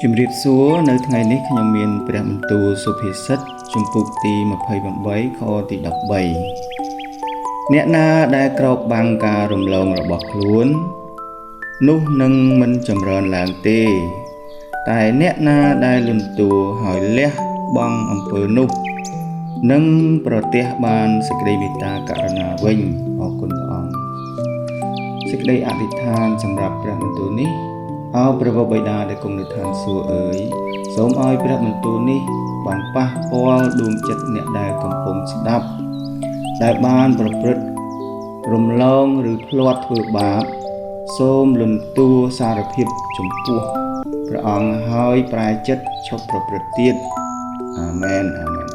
ជំរាបសួរនៅថ្ងៃនេះខ្ញុំមានព្រះបន្ទូលសុភាសិតជំពូកទី28ខទី13អ្នកណាដែលក្រោបបាំងការរំលងរបស់ខ្លួននោះនឹងមិនចម្រើនឡើងទេតែអ្នកណាដែលលន់តួហើយលះបង់អំពើនោះនឹងប្រទះបានសេចក្តីមេត្តាករុណាវិញអរគុណព្រះអង្គសេចក្តីអធិដ្ឋានសម្រាប់ព្រះបន្ទូលនេះអោព្រះបិតាដែលគង់នៅឋានសួគ៌អើយសូមឲ្យព្រះបន្ទូលនេះបានប៉ះពាល់ដួងចិត្តអ្នកដែលកំពុងស្ដាប់ដែលបានប្រព្រឹត្តរំលងឬភ្លាត់ធ្វើបាបសូមលន់តួសារភាពចំពោះព្រះអង្គហើយប្រែចិត្តឈប់ប្រព្រឹត្តទៀតអាមែនអាមែន